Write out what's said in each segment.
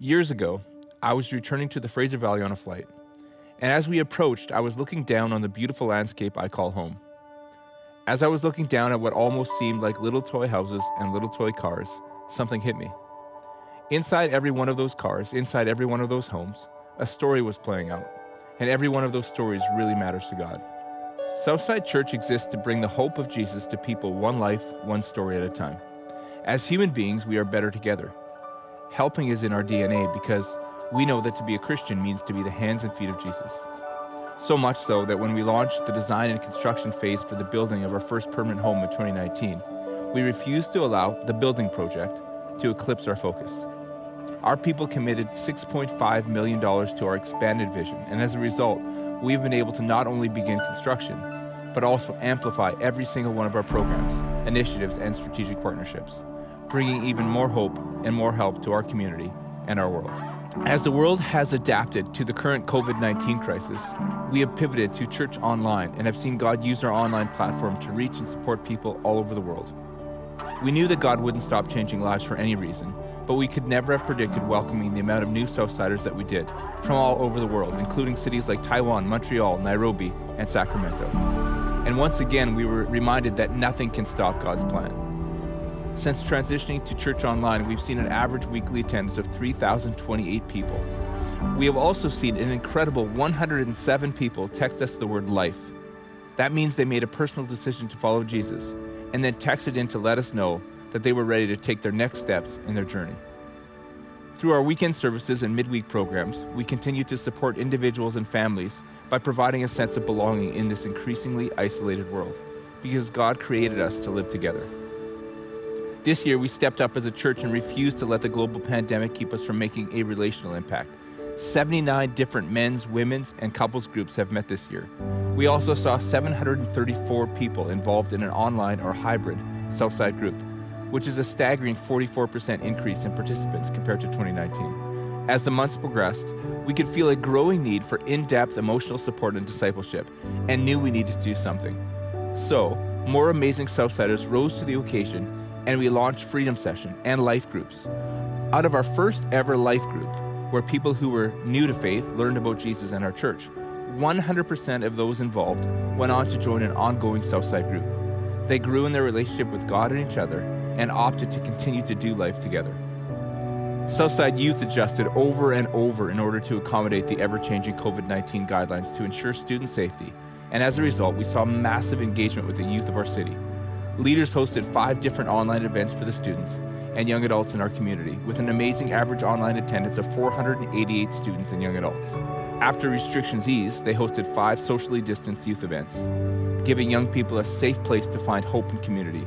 Years ago, I was returning to the Fraser Valley on a flight, and as we approached, I was looking down on the beautiful landscape I call home. As I was looking down at what almost seemed like little toy houses and little toy cars, something hit me. Inside every one of those cars, inside every one of those homes, a story was playing out, and every one of those stories really matters to God. Southside Church exists to bring the hope of Jesus to people one life, one story at a time. As human beings, we are better together. Helping is in our DNA because we know that to be a Christian means to be the hands and feet of Jesus. So much so that when we launched the design and construction phase for the building of our first permanent home in 2019, we refused to allow the building project to eclipse our focus. Our people committed $6.5 million to our expanded vision, and as a result, we've been able to not only begin construction, but also amplify every single one of our programs, initiatives, and strategic partnerships, bringing even more hope and more help to our community and our world. As the world has adapted to the current COVID-19 crisis, we have pivoted to church online and have seen God use our online platform to reach and support people all over the world. We knew that God wouldn't stop changing lives for any reason, but we could never have predicted welcoming the amount of new Southsiders that we did from all over the world, including cities like Taiwan, Montreal, Nairobi, and Sacramento. And once again, we were reminded that nothing can stop God's plan. Since transitioning to church online, we've seen an average weekly attendance of 3,028 people. We have also seen an incredible 107 people text us the word life. That means they made a personal decision to follow Jesus and then texted in to let us know that they were ready to take their next steps in their journey. Through our weekend services and midweek programs, we continue to support individuals and families by providing a sense of belonging in this increasingly isolated world, because God created us to live together. This year, we stepped up as a church and refused to let the global pandemic keep us from making a relational impact. 79 different men's, women's, and couples groups have met this year. We also saw 734 people involved in an online or hybrid Southside group, which is a staggering 44% increase in participants compared to 2019. As the months progressed, we could feel a growing need for in-depth emotional support and discipleship, and knew we needed to do something. So, more amazing Southsiders rose to the occasion, and we launched Freedom Session and life groups. Out of our first ever life group, where people who were new to faith learned about Jesus and our church, 100% of those involved went on to join an ongoing Southside group. They grew in their relationship with God and each other and opted to continue to do life together. Southside Youth adjusted over and over in order to accommodate the ever-changing COVID-19 guidelines to ensure student safety, and as a result, we saw massive engagement with the youth of our city. Leaders hosted 5 different online events for the students and young adults in our community, with an amazing average online attendance of 488 students and young adults. After restrictions eased, they hosted 5 socially distanced youth events, giving young people a safe place to find hope and community.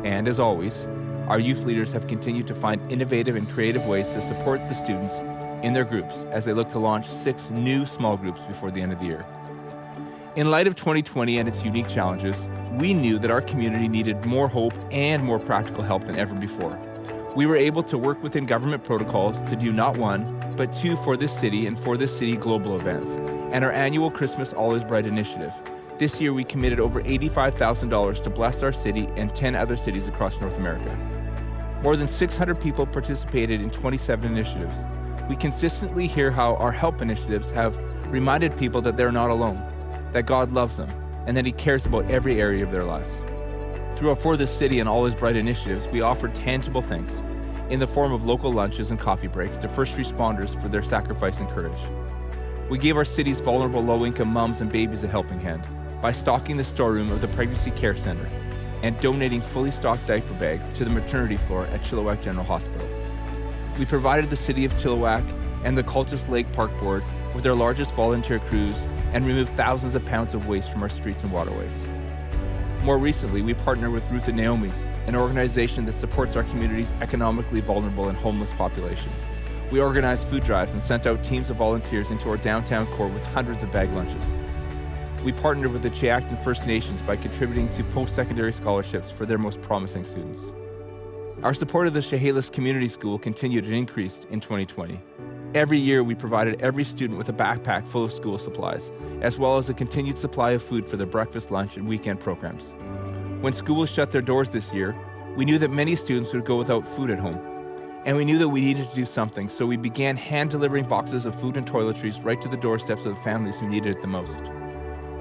And as always, our youth leaders have continued to find innovative and creative ways to support the students in their groups as they look to launch 6 new small groups before the end of the year. In light of 2020 and its unique challenges, we knew that our community needed more hope and more practical help than ever before. We were able to work within government protocols to do not 1, but 2 For This City and For This City global events, and our annual Christmas All Is Bright initiative. This year, we committed over $85,000 to bless our city and 10 other cities across North America. More than 600 people participated in 27 initiatives. We consistently hear how our help initiatives have reminded people that they're not alone, that God loves them, and that He cares about every area of their lives. Through our For This City and All Is Bright initiatives, we offer tangible thanks in the form of local lunches and coffee breaks to first responders for their sacrifice and courage. We gave our city's vulnerable low-income moms and babies a helping hand by stocking the storeroom of the Pregnancy Care Center and donating fully stocked diaper bags to the maternity floor at Chilliwack General Hospital. We provided the City of Chilliwack and the Cultus Lake Park Board with their largest volunteer crews and removed thousands of pounds of waste from our streets and waterways. More recently, we partnered with Ruth and Naomi's, an organization that supports our community's economically vulnerable and homeless population. We organized food drives and sent out teams of volunteers into our downtown core with hundreds of bag lunches. We partnered with the Chiacton First Nations by contributing to post-secondary scholarships for their most promising students. Our support of the Chehalis Community School continued and increased in 2020. Every year, we provided every student with a backpack full of school supplies, as well as a continued supply of food for their breakfast, lunch, and weekend programs. When schools shut their doors this year, we knew that many students would go without food at home. And we knew that we needed to do something, so we began hand-delivering boxes of food and toiletries right to the doorsteps of the families who needed it the most.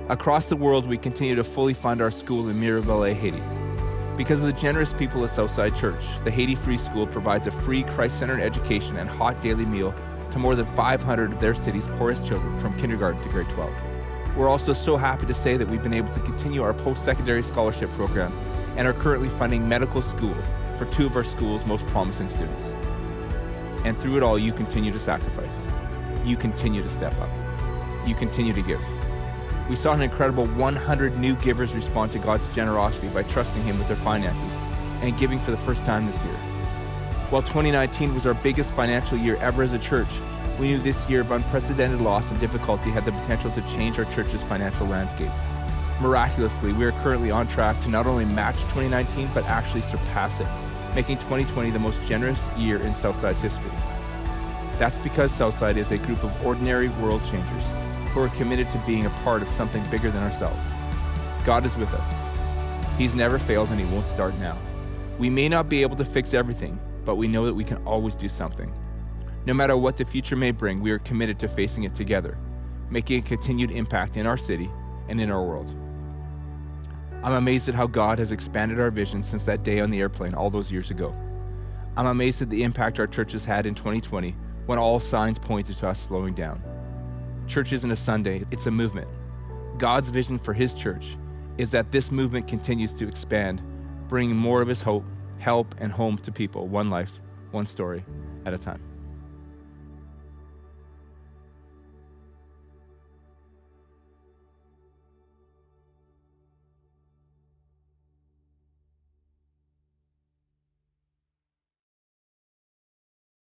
Across the world, we continue to fully fund our school in Mirabel, Haiti. Because of the generous people of Southside Church, the Haiti Free School provides a free Christ-centered education and hot daily meal to more than 500 of their city's poorest children from kindergarten to grade 12. We're also so happy to say that we've been able to continue our post-secondary scholarship program and are currently funding medical school for 2 of our school's most promising students. And through it all, you continue to sacrifice. You continue to step up. You continue to give. We saw an incredible 100 new givers respond to God's generosity by trusting Him with their finances and giving for the first time this year. While 2019 was our biggest financial year ever as a church, we knew this year of unprecedented loss and difficulty had the potential to change our church's financial landscape. Miraculously, we are currently on track to not only match 2019, but actually surpass it, making 2020 the most generous year in Southside's history. That's because Southside is a group of ordinary world changers who are committed to being a part of something bigger than ourselves. God is with us. He's never failed and He won't start now. We may not be able to fix everything, but we know that we can always do something. No matter what the future may bring, we are committed to facing it together, making a continued impact in our city and in our world. I'm amazed at how God has expanded our vision since that day on the airplane all those years ago. I'm amazed at the impact our church has had in 2020 when all signs pointed to us slowing down. Church isn't a Sunday, it's a movement. God's vision for His church is that this movement continues to expand, bringing more of His hope, help, and home to people, one life, one story at a time.